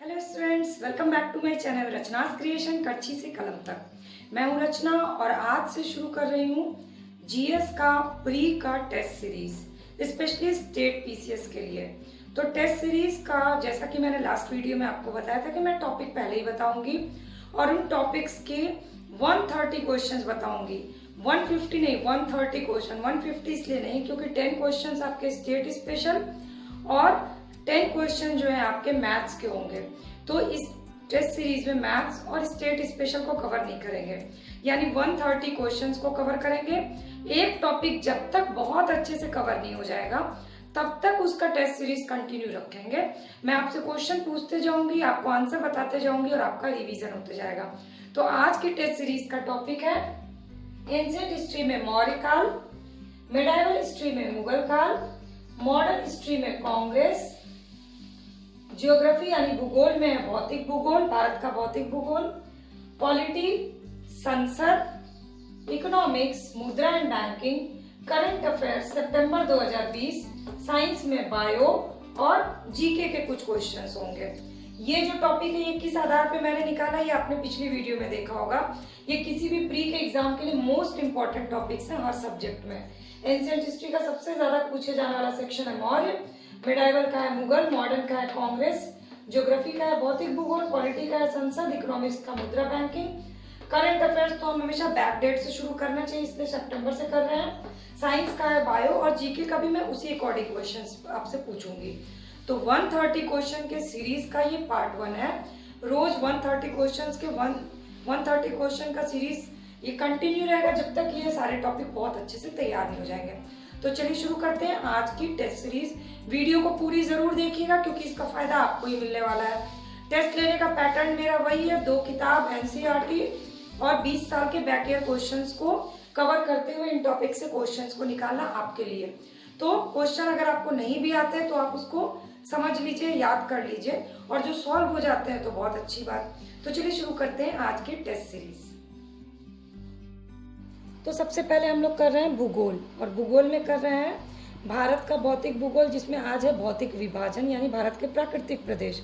Hello students, welcome back to my channel Rachna's creation कच्ची से कलम तक। मैं हूं रचना और आज से शुरू कर रही हूं जीएस का प्री का test series, specially state PCS के लिए। तो टेस्ट सीरीज का जैसा कि मैंने लास्ट वीडियो में आपको बताया था कि मैं टॉपिक पहले ही बताऊंगी और उन टॉपिक्स के 130 क्वेश्चंस बताऊंगी। 150 नहीं, 130 क्वेश्चन। 150 इसलिए नहीं क्योंकि 10 क्वेश्चंस आपके स्टेट स्पेशल और 10 क्वेश्चन जो है आपके मैथ्स के होंगे। तो इस टेस्ट सीरीज में मैथ्स और स्टेट स्पेशल को कवर नहीं करेंगे, यानी 130 क्वेश्चंस को कवर करेंगे। एक टॉपिक जब तक बहुत अच्छे से कवर नहीं हो जाएगा तब तक उसका टेस्ट सीरीज कंटिन्यू रखेंगे। मैं आपसे क्वेश्चन पूछते जाऊंगी, आपको आंसर बताते जाऊंगी और आपका रिवीजन होते जाएगा। तो आज की टेस्ट सीरीज का टॉपिक है एंशिएंट हिस्ट्री में मौर्य काल, मिडाइवल हिस्ट्री में मुगल काल, मॉडर्न हिस्ट्री में कांग्रेस, ज्योग्राफी यानी भूगोल में है भौतिक भूगोल, भारत का भौतिक भूगोल, पॉलिटी संसद, इकोनॉमिक्स, मुद्रा and banking, current affairs September 2020, science में बायो और जीके के कुछ क्वेश्चंस होंगे। ये जो टॉपिक है ये किस आधार पे मैंने निकाला, ये आपने पिछली वीडियो में देखा होगा। ये किसी भी प्री के एग्जाम के लिए मोस्ट इंपॉर्टेंट टॉपिक्स हैं हर सब्जेक्ट में। एंशिएंट हिस्ट्री का सबसे ज्यादा पूछे जाने वाला सेक्शन है मौर्य, मिडाइवल का है मुगल, मॉडर्न का है कांग्रेस, ज्योग्राफी का है भौतिक भूगोल, पॉलिटी का है संसद, इकोनॉमिक्स का मुद्रा बैंकिंग, करंट अफेयर्स तो हम हमेशा बैक डेट से शुरू करना चाहिए इसलिए सितंबर से कर रहे हैं, साइंस का है बायो और जीके का भी मैं उसी अकॉर्डिंग क्वेश्चंस आपसे पूछूंगी। तो 130 क्वेश्चन के सीरीज का ये पार्ट 1 है। रोज 130 क्वेश्चंस के 130 क्वेश्चन का सीरीज ये कंटिन्यू रहेगा जब तक ये सारे टॉपिक बहुत अच्छे से तैयार नहीं हो जाएंगे। तो चलिए शुरू करते हैं आज की टेस्ट सीरीज। वीडियो को पूरी जरूर देखिएगा क्योंकि इसका फायदा आपको ही मिलने वाला है। टेस्ट लेने का पैटर्न मेरा वही है, 2 किताब एनसीईआरटी और 20 साल के बैक ईयर क्वेश्चंस को कवर करते हुए इन टॉपिक से क्वेश्चंस को निकालना आपके लिए। तो क्वेश्चन अगर आपको नहीं भी आते हैं तो आप उसको समझ लीजिए, याद कर लीजिए और जो सॉल्व हो जाते हैं तो बहुत अच्छी बात। तो चलिए शुरू करते हैं आज की टेस्ट सीरीज। तो सबसे पहले हम लोग कर रहे हैं भूगोल और भूगोल में कर रहे हैं भारत का भौतिक भूगोल, जिसमें आज है भौतिक विभाजन यानी भारत के प्राकृतिक प्रदेश।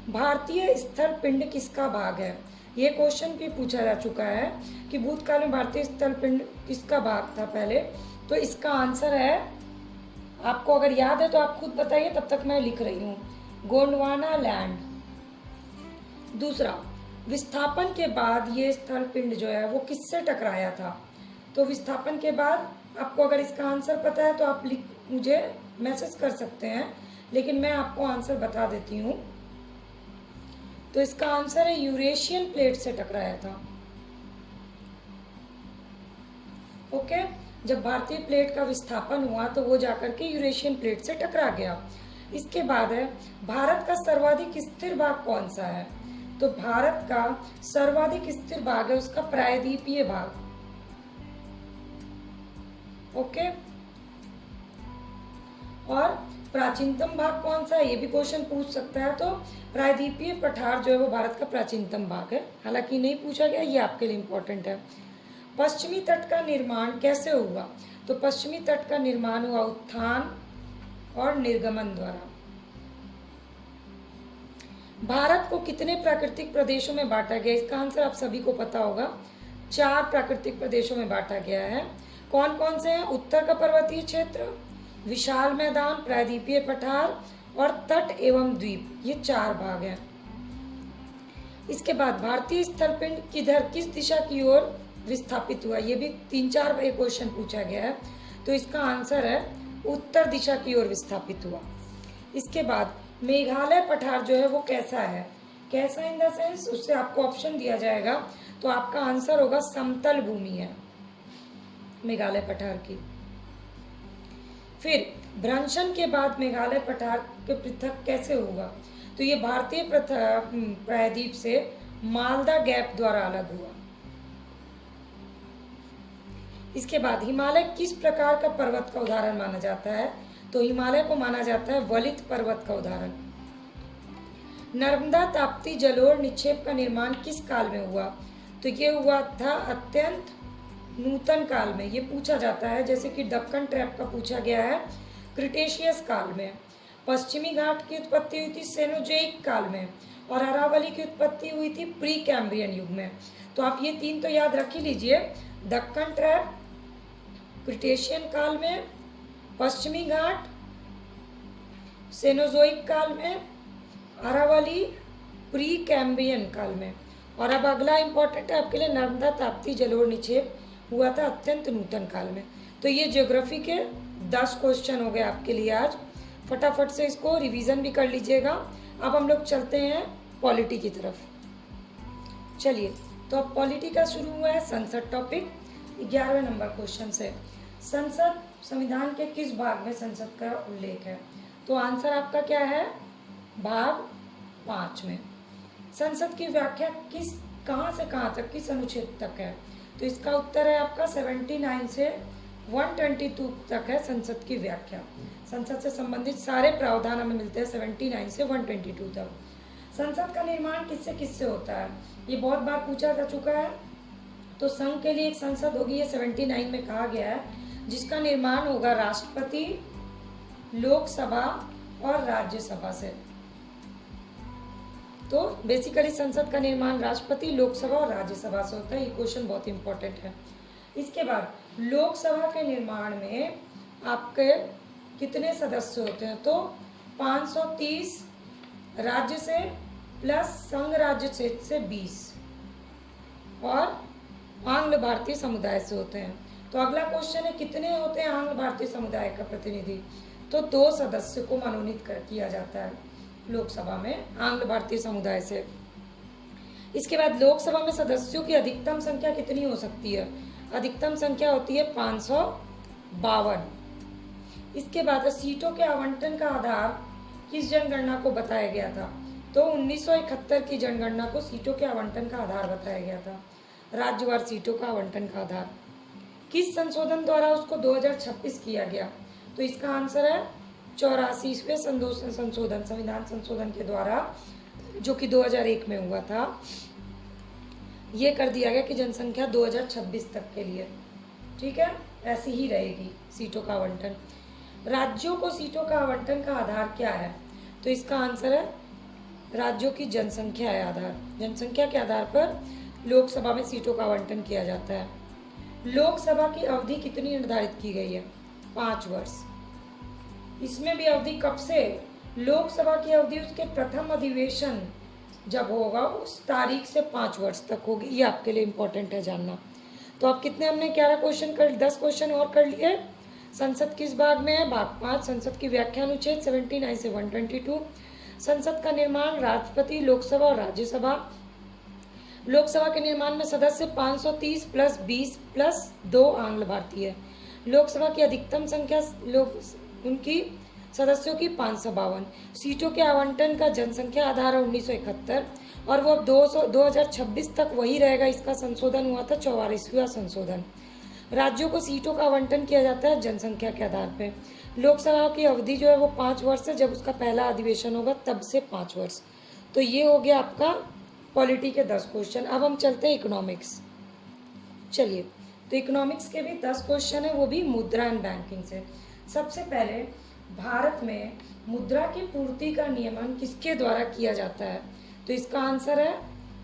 भारतीय स्थल पिंड किसका भाग है? ये क्वेश्चन भी पूछा जा चुका है कि भूतकाल में भारतीय स्थल पिंड किसका भाग था पहले। तो इसका आंसर है, आपको अगर याद है तो आप खुद बताइए, तब तक मैं लिख रही हूँ, गोंडवाना लैंड। दूसरा, विस्थापन के बाद ये स्थल पिंड जो है वो किससे टकराया था? तो विस्थापन के बाद आपको अगर इसका आंसर पता है तो आप मुझे मैसेज कर सकते हैं, लेकिन मैं आपको आंसर बता देती हूँ। तो इसका आंसर है यूरेशियन प्लेट से टकराया था। ओके, जब भारतीय प्लेट का विस्थापन हुआ तो वो जाकर के यूरेशियन प्लेट से टकरा गया। इसके बाद है भारत का सर्वाधिक स्थिर भाग कौन सा है? तो भारत का सर्वाधिक स्थिर भाग है उसका प्रायद्वीपीय भाग। ओके, और प्राचीनतम भाग कौन सा है ये भी क्वेश्चन पूछ सकता है। तो प्रायद्वीपीय पठार जो है वो भारत का प्राचीनतम भाग है, हालांकि नहीं पूछा गया, ये आपके लिए इंपॉर्टेंट है। पश्चिमी तट का निर्माण कैसे हुआ? तो पश्चिमी तट का निर्माण हुआ उत्थान और निर्गमन द्वारा। भारत को कितने प्राकृतिक प्रदेशों में बांटा गया? इसका आंसर आप सभी को पता होगा, 4 प्राकृतिक प्रदेशों में बांटा गया है। कौन कौन से हैं? उत्तर का पर्वतीय क्षेत्र, विशाल मैदान, प्रायद्वीपीय पठार और तट एवं द्वीप, ये 4 भाग हैं। इसके बाद भारतीय स्थल पिंड किस दिशा की ओर विस्थापित हुआ? ये भी 3-4 क्वेश्चन पूछा गया है। तो इसका आंसर है उत्तर दिशा की ओर विस्थापित हुआ। इसके बाद मेघालय पठार जो है वो कैसा है? कैसा इन द सेंस, उससे आपको ऑप्शन दिया जाएगा तो आपका आंसर होगा समतल भूमि है मेघालय पठार की। फिर भ्रंशन के बाद मेघालय पठार के पृथक कैसे हुआ? तो ये भारतीय प्रायद्वीप से मालदा गैप द्वारा अलग हुआ। इसके बाद हिमालय किस प्रकार का पर्वत का उदाहरण माना जाता है? तो हिमालय को माना जाता है वलित पर्वत का उदाहरण। नर्मदा ताप्ती जलोढ़ निक्षेप का निर्माण किस काल में हुआ? तो ये हुआ था अत्यंत नूतन काल में। ये पूछा जाता है, जैसे कि दक्कन ट्रैप का पूछा गया है क्रिटेशियस काल में। पश्चिमी घाट की उत्पत्ति हुई थी सेनोजोइक काल में और अरावली की उत्पत्ति हुई थी प्री कैम्ब्रियन युग में। तो आप ये 3 तो याद रख ही लीजिए, दक्कन ट्रैप क्रिटेशियन काल में, पश्चिमी घाट सेनोजोइक काल में, अरावली प्री कैम्ब्रियन काल में। और अब अगला इंपॉर्टेंट है आपके लिए, नर्मदा ताप्ती जलोढ़ निक्षेप हुआ था अत्यंत नूतन काल में। तो ये ज्योग्राफी के 10 क्वेश्चन हो गए आपके लिए आज। फटाफट से इसको रिवीजन भी कर लीजिएगा। अब हम लोग चलते हैं पॉलिटी की तरफ। चलिए, तो अब पॉलिटी का शुरू हुआ है संसद टॉपिक। 11वें नंबर क्वेश्चन से, संसद संविधान के किस भाग में संसद का उल्लेख है? तो आंसर आपका क्या है? भाग 5 में। संसद की व्याख्या कहाँ से कहाँ तक, किस अनुच्छेद तक है? तो इसका उत्तर है आपका 79 से 122 तक है संसद की व्याख्या। संसद से संबंधित सारे प्रावधान हमें मिलते हैं 79 से 122 तक। संसद का निर्माण किससे किससे होता है? ये बहुत बार पूछा जा चुका है। तो संघ के लिए एक संसद होगी, ये 79 में कहा गया है, जिसका निर्माण होगा राष्ट्रपति, लोकसभा और राज्यसभा से। तो बेसिकली संसद का निर्माण राष्ट्रपति, लोकसभा और राज्यसभा से होता है। ये क्वेश्चन बहुत इंपॉर्टेंट है। इसके बाद लोकसभा के निर्माण में आपके कितने सदस्य होते हैं? तो 530 राज्य से प्लस संघ राज्य क्षेत्र से 20 और आंग्ल भारतीय समुदाय से होते हैं। तो अगला क्वेश्चन है, कितने होते हैं आंग्ल भारतीय समुदाय का प्रतिनिधि? तो 2 सदस्य को मनोनीत किया जाता है लोकसभा में आंग्ल भारतीय समुदाय से। इसके बाद लोकसभा में सदस्यों की अधिकतम संख्या कितनी हो सकती है? अधिकतम संख्या होती है 552। इसके बाद सीटों के आवंटन का आधार किस जनगणना को बताया गया था? तो 1971 की जनगणना को सीटों के आवंटन का आधार बताया गया था, राज्यवार सीटों का आवंटन का आधार। किस संशोधन द्वारा उसको 2026 किया गया? तो इसका आंसर है 84वें संशोधन, संविधान संशोधन के द्वारा, जो कि 2001 में हुआ था। ये कर दिया गया कि जनसंख्या 2026 तक के लिए, ठीक है, ऐसी ही रहेगी सीटों का आवंटन। राज्यों को सीटों का आवंटन का आधार क्या है? तो इसका आंसर है राज्यों की जनसंख्या है आधार। जनसंख्या के आधार पर लोकसभा में सीटों का आवंटन किया जाता है। लोकसभा की अवधि कितनी निर्धारित की गई है? 5 वर्ष। इसमें भी अवधि कब से? लोकसभा की अवधि उसके प्रथम अधिवेशन जब होगा उस तारीख से 5 वर्ष तक होगी। ये आपके लिए इंपॉर्टेंट है जानना। तो अब कितने हमने 11 क्वेश्चन कर, 10 क्वेश्चन और कर लिए। संसद किस भाग में है? भाग 5। संसद की व्याख्या अनुच्छेद 79 से 122। संसद का निर्माण राष्ट्रपति, लोकसभा और राज्यसभा। लोकसभा के निर्माण में सदस्य 530 प्लस 20 प्लस 2 आंग्ल भारतीय। लोकसभा की अधिकतम संख्या उनकी सदस्यों की 552। सीटों के आवंटन का जनसंख्या आधार है 1971 और वो अब 2026 तक वही रहेगा। इसका संशोधन हुआ था 44वां संशोधन। राज्यों को सीटों का आवंटन किया जाता है जनसंख्या के आधार पे। लोकसभा की अवधि जो है वो 5 वर्ष है, जब उसका पहला अधिवेशन होगा तब से 5 वर्ष। तो ये हो गया आपका पॉलिटी के 10 क्वेश्चन। अब हम चलते हैं इकोनॉमिक्स। चलिए, तो इकोनॉमिक्स के भी 10 क्वेश्चन है, वो भी मुद्रा एंड बैंकिंग से। सबसे पहले, भारत में मुद्रा की पूर्ति का नियमन किसके द्वारा किया जाता है? तो इसका आंसर है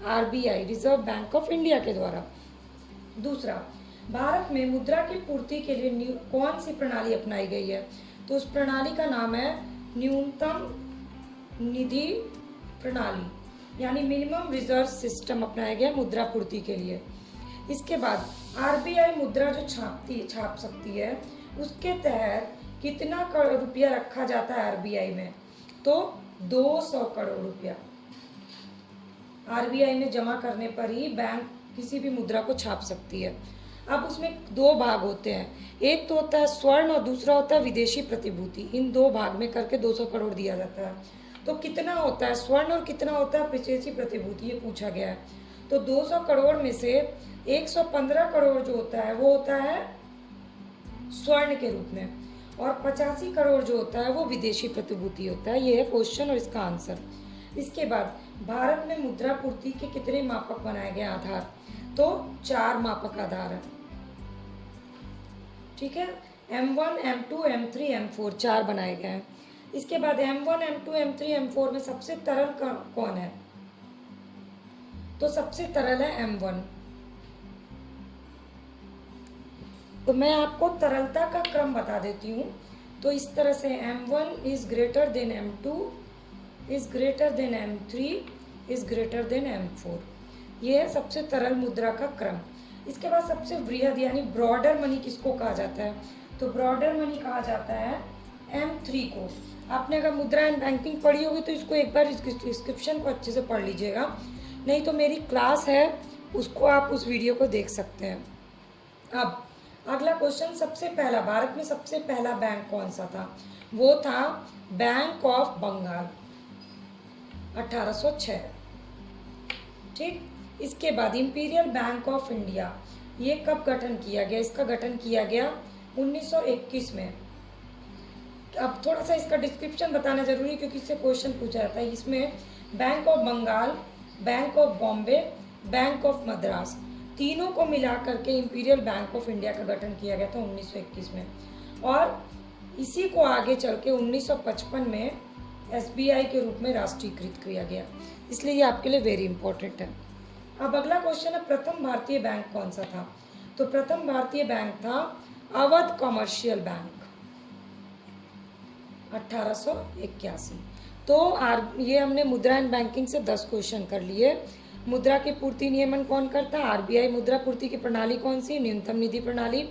RBI, reserve bank of India के द्वारा। दूसरा, भारत में मुद्रा की पूर्ति के लिए कौन सी प्रणाली अपनाई गई है? तो उस प्रणाली का नाम है न्यूनतम निधि प्रणाली, यानी मिनिमम रिजर्व सिस्टम अपनाया गया मुद्रा पूर्ति के लिए। इसके बाद आरबीआई मुद्रा जो छाप सकती है, उसके तहत कितना करोड़ रुपया रखा जाता है आरबीआई में? तो 200 करोड़ रुपया आरबीआई में जमा करने पर ही बैंक किसी भी मुद्रा को छाप सकती है। अब उसमें 2 भाग होते हैं, एक तो होता है स्वर्ण और दूसरा होता है विदेशी प्रतिभूति। इन 2 भाग में करके 200 करोड़ दिया जाता है। तो कितना होता है स्वर्ण और कितना होता है विदेशी प्रतिभूति, ये पूछा गया है। तो 200 करोड़ में से 115 करोड़ जो होता है वो होता है स्वर्ण के रूप में, और 85 करोड़ जो होता है वो विदेशी प्रतिभूति होता है। ये है क्वेश्चन और इसका आंसर। इसके बाद भारत में मुद्रा पूर्ति के कितने मापक बनाए गए आधार? तो 4 मापक आधार है, ठीक है। M1, M2, M3, M4 4 बनाए गए हैं। इसके बाद M1, M2, M3, M4 में सबसे तरल कौन है? तो सबसे तरल है M1। तो मैं आपको तरलता का क्रम बता देती हूँ। तो इस तरह से M1 is greater than M2 is greater than M3 is greater than M4। ये है सबसे तरल मुद्रा का क्रम। इसके बाद सबसे वृहद यानी ब्रॉडर मनी किसको कहा जाता है? तो ब्रॉडर मनी कहा जाता है M3 को। आपने अगर मुद्रा एंड बैंकिंग पढ़ी होगी तो इसको एक बार डिस्क्रिप्शन को अच्छे से पढ़ लीजिएगा, नहीं तो मेरी क्लास है उसको आप उस वीडियो को देख सकते हैं। अब अगला क्वेश्चन, सबसे पहला भारत में सबसे पहला बैंक कौन सा था? वो था बैंक ऑफ बंगाल 1806। ठीक, इसके बाद इंपीरियल बैंक ऑफ इंडिया, ये कब गठन किया गया? इसका गठन किया गया 1921 में। अब थोड़ा सा इसका डिस्क्रिप्शन बताना जरूरी है क्योंकि इससे क्वेश्चन पूछा जाता है। इसमें bank of Bengal, bank of Bombay, bank of Madras, तीनों को मिला करके इंपीरियल बैंक ऑफ इंडिया का गठन किया गया था 1921 में। और इसी को आगे चल के 1955 में SBI के रूप में राष्ट्रीयकृत किया गया। इसलिए ये आपके लिए वेरी इंपॉर्टेंट है। अब अगला क्वेश्चन है, प्रथम भारतीय बैंक कौन सा था? तो प्रथम भारतीय बैंक था अवध कमर्शियल बैंक 1881। तो ये हमने मुद्रा एंड बैंकिंग से 10 क्वेश्चन कर लिए। मुद्रा की पूर्ति नियमन कौन करता है? RBI। मुद्रा पूर्ति की प्रणाली कौन सी? न्यूनतम निधि प्रणाली।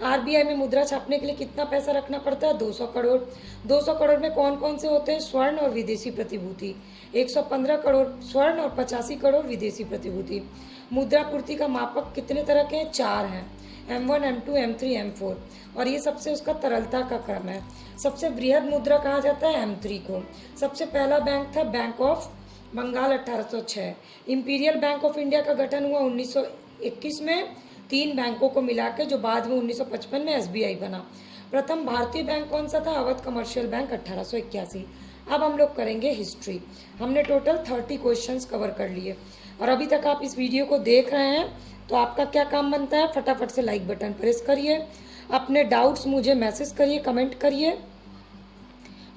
RBI में मुद्रा छापने के लिए कितना पैसा रखना पड़ता है? 200 करोड़। 200 करोड़ में कौन कौन से होते हैं? स्वर्ण और विदेशी प्रतिभूति। 115 करोड़ स्वर्ण और 85 करोड़ विदेशी प्रतिभूति। मुद्रा पूर्ति का मापक कितने तरह के हैं? 4 हैं, M1, M2, M3, M4। और ये सबसे उसका तरलता का क्रम है। सबसे वृहद मुद्रा कहा जाता है M3 को। सबसे पहला बैंक था bank of Bengal 1806। Imperial bank of India का गठन हुआ 1921 में 3 बैंकों को मिला के, जो बाद में 1955 में SBI बना। प्रथम भारतीय बैंक कौन सा था? Awadh commercial bank 1881। अब हम लोग करेंगे हिस्ट्री। हमने टोटल 30 क्वेश्चंस कवर कर लिए और अभी तक आप इस वीडियो को देख रहे हैं तो आपका क्या काम बनता है? फटाफट से लाइक बटन प्रेस करिए, अपने डाउट्स मुझे मैसेज करिए, कमेंट करिए।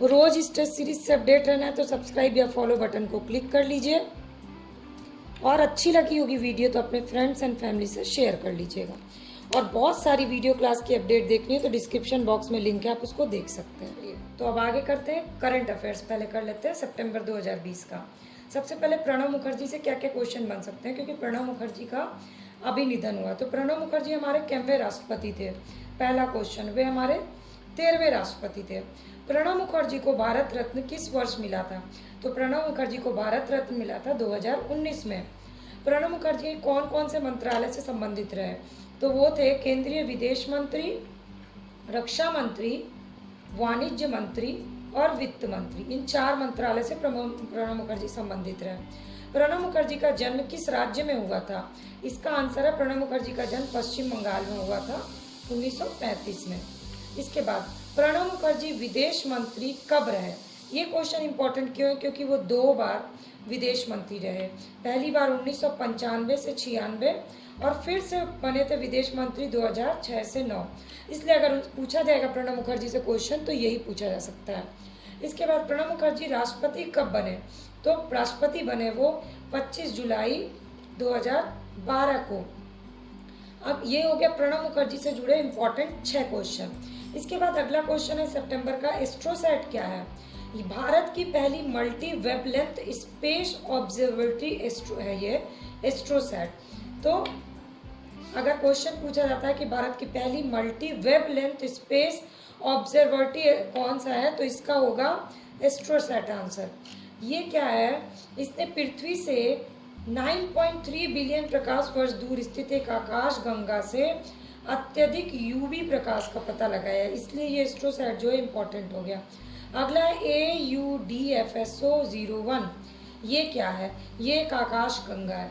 रोज इस टेस्ट सीरीज से अपडेट रहना है तो सब्सक्राइब या फॉलो बटन को क्लिक कर लीजिए और अच्छी लगी होगी वीडियो तो अपने फ्रेंड्स एंड फैमिली से शेयर कर लीजिएगा। और बहुत सारी वीडियो क्लास की अपडेट देखनी है तो डिस्क्रिप्शन बॉक्स में लिंक है, आप उसको देख सकते हैं। तो अब आगे करते हैं करंट अफेयर्स। पहले कर लेते हैं सितंबर 2020 का। सबसे पहले प्रणब मुखर्जी से क्या क्या क्वेश्चन बन सकते हैं, क्योंकि प्रणब मुखर्जी का अभी निधन हुआ। तो प्रणब मुखर्जी हमारे कैमरे राष्ट्रपति थे? पहला क्वेश्चन, वे हमारे 13वें राष्ट्रपति थे। प्रणब मुखर्जी को भारत रत्न किस वर्ष मिला था? तो प्रणब मुखर्जी को भारत रत्न मिला था 2019 में। प्रणब मुखर्जी कौन कौन से मंत्रालय से संबंधित रहे? तो वो थे केंद्रीय विदेश मंत्री, रक्षा मंत्री, वाणिज्य मंत्री और वित्त मंत्री। इन 4 मंत्रालय से प्रणब मुखर्जी संबंधित रहे। प्रणब मुखर्जी का जन्म किस राज्य में हुआ था? इसका आंसर है प्रणब मुखर्जी का जन्म पश्चिम बंगाल में हुआ था 1935 में। इसके बाद प्रणब मुखर्जी विदेश मंत्री कब रहे? ये क्वेश्चन इंपॉर्टेंट क्यों है? क्योंकि वो 2 बार विदेश मंत्री रहे। पहली बार 1995 से 96 और फिर से बने थे विदेश मंत्री 2006 से 9। इसलिए अगर पूछा जाएगा प्रणब मुखर्जी से क्वेश्चन तो यही पूछा जा सकता है। इसके बाद प्रणब मुखर्जी राष्ट्रपति कब बने? तो राष्ट्रपति बने वो 25 जुलाई 2012 को। अब ये हो गया प्रणब मुखर्जी से जुड़े इंपॉर्टेंट 6 क्वेश्चन। इसके बाद अगला क्वेश्चन है सितंबर का, एस्ट्रोसैट क्या है? भारत की पहली मल्टी वेवलेंथ स्पेस ऑब्जर्वेटरी है ये एस्ट्रोसैट। तो अगर क्वेश्चन पूछा जाता है कि भारत की पहली मल्टी वेवलेंथ स्पेस ऑब्जर्वेटरी कौन सा है, तो इसका होगा एस्ट्रोसैट आंसर। ये क्या है? इसने पृथ्वी से 9.3 बिलियन प्रकाश वर्ष दूर स्थित एक आकाश गंगा से अत्यधिक UV प्रकाश का पता लगाया है, इसलिए ये एस्ट्रोसैट जो है इम्पोर्टेंट हो गया। अगला है AUDFSO-01। ये क्या है? ये एक आकाश गंगा है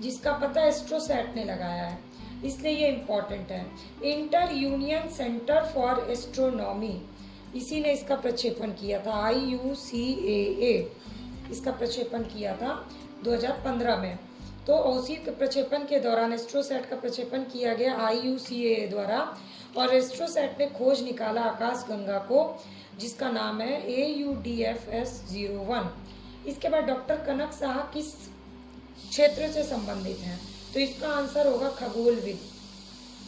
जिसका पता एस्ट्रोसैट ने लगाया है, इसलिए ये इम्पोर्टेंट है। Inter union centre for astronomy, इसी ने इसका प्रक्षेपण किया था। IUCAA इसका प्रक्षेपण किया था 2015 में। तो उसी प्रक्षेपण के दौरान एस्ट्रोसैट का प्रक्षेपण किया गया IUCAA द्वारा और एस्ट्रोसैट ने खोज निकाला आकाश गंगा को, जिसका नाम है AUDFS-01। इसके बाद डॉक्टर कनक साहा किस क्षेत्र से संबंधित हैं? तो इसका आंसर होगा खगोलविद।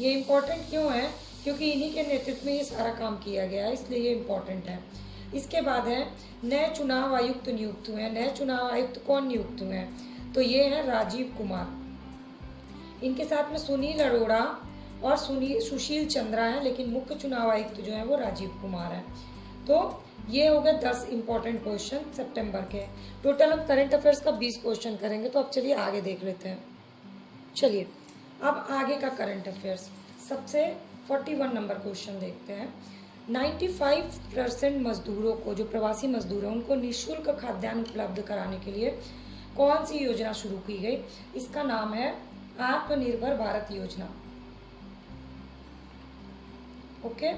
ये इम्पोर्टेंट क्यों है? क्योंकि इन्हीं के नेतृत्व में ये सारा काम किया गया है, इसलिए ये इम्पोर्टेंट है। इसके बाद है नए चुनाव आयुक्त नियुक्त हुए हैं। नए चुनाव आयुक्त कौन नियुक्त हुए हैं? तो ये है राजीव कुमार। इनके साथ में सुनील अरोड़ा और सुशील चंद्रा है, लेकिन मुख्य चुनाव आयुक्त जो है वो राजीव कुमार है। तो ये हो गए 10 इंपॉर्टेंट क्वेश्चन सितंबर के। टोटल हम करंट अफेयर्स का 20 क्वेश्चन करेंगे। तो अब चलिए आगे देख लेते हैं। चलिए अब आगे का करंट अफेयर्स सबसे 41 नंबर क्वेश्चन देखते हैं। 95% मजदूरों को, जो प्रवासी मजदूर हैं, उनको निःशुल्क खाद्यान्न उपलब्ध कराने के लिए कौन सी योजना शुरू की गई? इसका नाम है आत्मनिर्भर भारत योजना। ओके,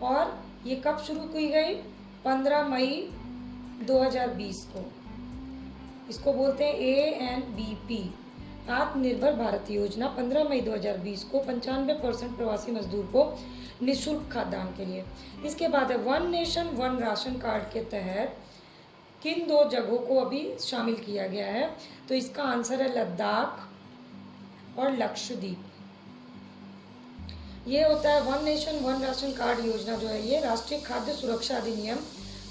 और ये कब शुरू की गई? 15 मई 2020 को। इसको बोलते हैं ANBP, आत्मनिर्भर भारत योजना। 15 मई 2020 को 95% प्रवासी मजदूर को निःशुल्क खाद्यान्न के लिए। इसके बाद है one nation one ration card के तहत किन 2 जगहों को अभी शामिल किया गया है? तो इसका आंसर है लद्दाख और लक्षद्वीप। ये होता है one nation one ration card योजना जो है ये राष्ट्रीय खाद्य सुरक्षा अधिनियम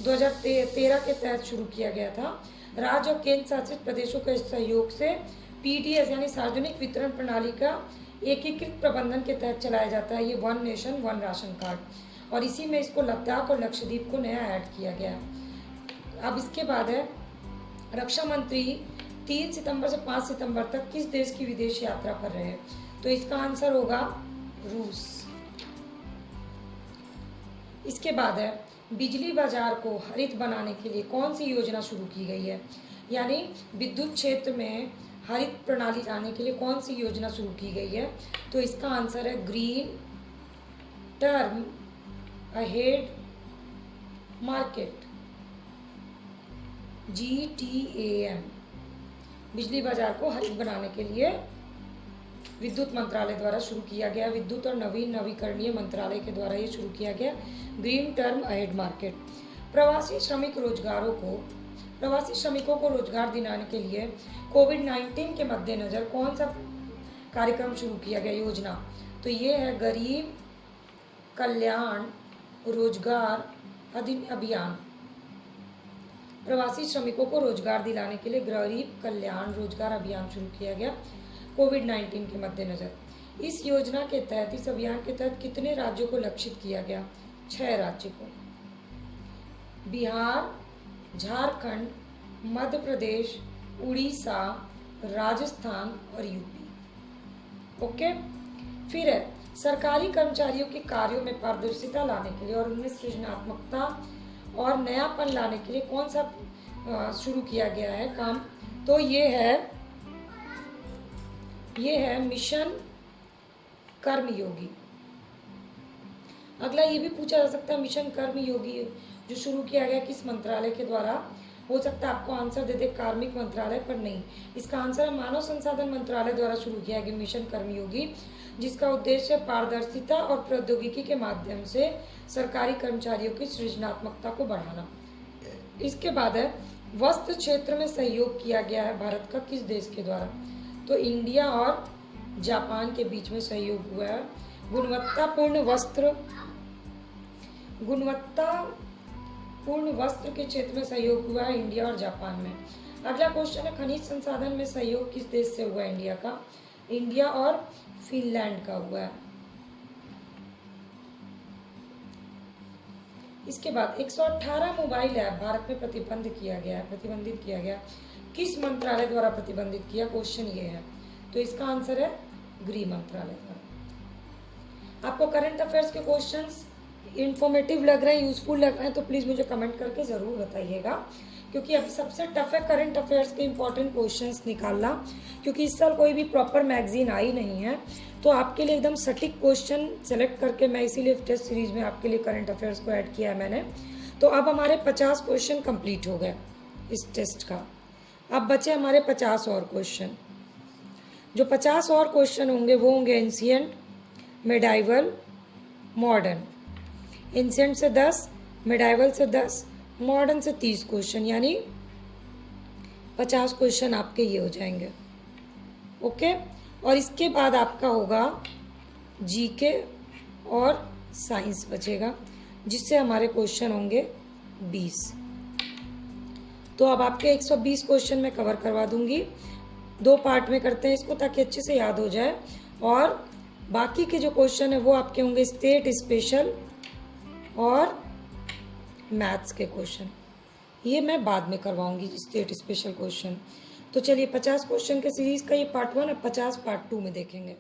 2013 के तहत शुरू किया गया था। राज्य और केंद्र शासित प्रदेशों के सहयोग से PDS यानी सार्वजनिक वितरण प्रणाली का एकीकृत प्रबंधन के तहत चलाया जाता है ये one nation one ration card, और इसी में इसको लद्दाख और लक्षद्वीप को नया ऐड किया गया। अब इसके बाद है रक्षा मंत्री 3 सितंबर से 5 सितंबर तक किस देश की विदेश यात्रा पर रहे? तो इसका आंसर होगा रूस। इसके बाद है बिजली बाजार को हरित बनाने के लिए कौन सी योजना शुरू की गई है? यानी विद्युत क्षेत्र में हरित प्रणाली लाने के लिए कौन सी योजना शुरू की गई है? तो इसका आंसर है green term ahead market, GTAM। बिजली बाजार को हरित बनाने के लिए विद्युत मंत्रालय द्वारा शुरू किया गया, विद्युत और नवीकरणीय मंत्रालय के द्वारा ये शुरू किया गया ग्रीन टर्म अहेड मार्केट। प्रवासी श्रमिकों को रोजगार दिलाने के लिए कोविड-19 के मद्देनजर कौन सा कार्यक्रम शुरू किया गया योजना? तो ये है गरीब कल्याण रोजगार अभियान। प्रवासी श्रमिकों को रोजगार दिलाने के लिए गरीब कल्याण रोजगार अभियान शुरू किया गया कोविड-19 के मद्देनजर। इस योजना के तहत, इस अभियान के तहत कितने राज्यों को लक्षित किया गया? 6 राज्य को, बिहार, झारखंड, मध्य प्रदेश, उड़ीसा, राजस्थान और यूपी। ओके, फिर है सरकारी कर्मचारियों के कार्यों में पारदर्शिता लाने के लिए और उनमें सृजनात्मकता और नयापन लाने के लिए कौन सा शुरू किया गया है काम? तो ये है मिशन कर्मयोगी। अगला ये भी पूछा जा सकता है मिशन कर्मयोगी जो शुरू किया गया किस मंत्रालय के द्वारा? हो सकता है आपको आंसर दे दे कार्मिक मंत्रालय, पर नहीं। इसका आंसर है मानव संसाधन मंत्रालय द्वारा शुरू किया गया मिशन कर्मयोगी, जिसका उद्देश्य पारदर्शिता और प्रौद्योगिकी के माध्यम से सरकारी कर्मचारियों की सृजनात्मकता को बढ़ाना। इसके बाद है वस्त्र क्षेत्र में सहयोग किया गया है भारत का किस देश के द्वारा? तो इंडिया और जापान के बीच में सहयोग हुआ है। गुणवत्तापूर्ण वस्त्र के क्षेत्र में सहयोग हुआ है इंडिया और जापान में। अगला क्वेश्चन है खनिज संसाधन में सहयोग किस देश से हुआ है? इंडिया का। इंडिया और फिनलैंड का हुआ है। इसके बाद 118 मोबाइल ऐप भारत में प्रतिबंधित किया गया। किस मंत्रालय द्वारा प्रतिबंधित किया? क्वेश्चन ये है। तो इसका आंसर है गृह मंत्रालय द्वारा। आपको करंट अफेयर्स के क्वेश्चंस इंफॉर्मेटिव लग रहे हैं, यूजफुल लग रहे हैं, तो प्लीज मुझे कमेंट करके जरूर बताइएगा, क्योंकि अभी सबसे टफ है करंट अफेयर्स के इंपॉर्टेंट क्वेश्चंस निकालना, क्योंकि इस साल कोई भी प्रॉपर मैगजीन आई नहीं है। तो आपके लिए एकदम सटीक क्वेश्चन सेलेक्ट करके मैं इसीलिए टेस्ट सीरीज में आपके लिए करंट अफेयर्स को ऐड किया है मैंने। तो अब हमारे 50 क्वेश्चन कंप्लीट हो गए इस टेस्ट का। अब बचे हमारे 50 और क्वेश्चन। जो 50 और क्वेश्चन होंगे वो होंगे एंशिएंट, मेडाइवल, मॉडर्न। एंशिएंट से 10, मेडाइवल से 10, मॉडर्न से 30 क्वेश्चन, यानी 50 क्वेश्चन आपके ये हो जाएंगे। ओके, और इसके बाद आपका होगा जीके और साइंस बचेगा, जिससे हमारे क्वेश्चन होंगे 20। तो अब आपके 120 क्वेश्चन मैं कवर करवा दूंगी। 2 पार्ट में करते हैं इसको ताकि अच्छे से याद हो जाए, और बाकी के जो क्वेश्चन है वो आपके होंगे स्टेट, स्पेशल और मैथ्स के क्वेश्चन। ये मैं बाद में करवाऊंगी स्टेट स्पेशल क्वेश्चन। तो चलिए 50 क्वेश्चन के सीरीज का ये पार्ट 1 और 50 पार्ट 2 में देखेंगे।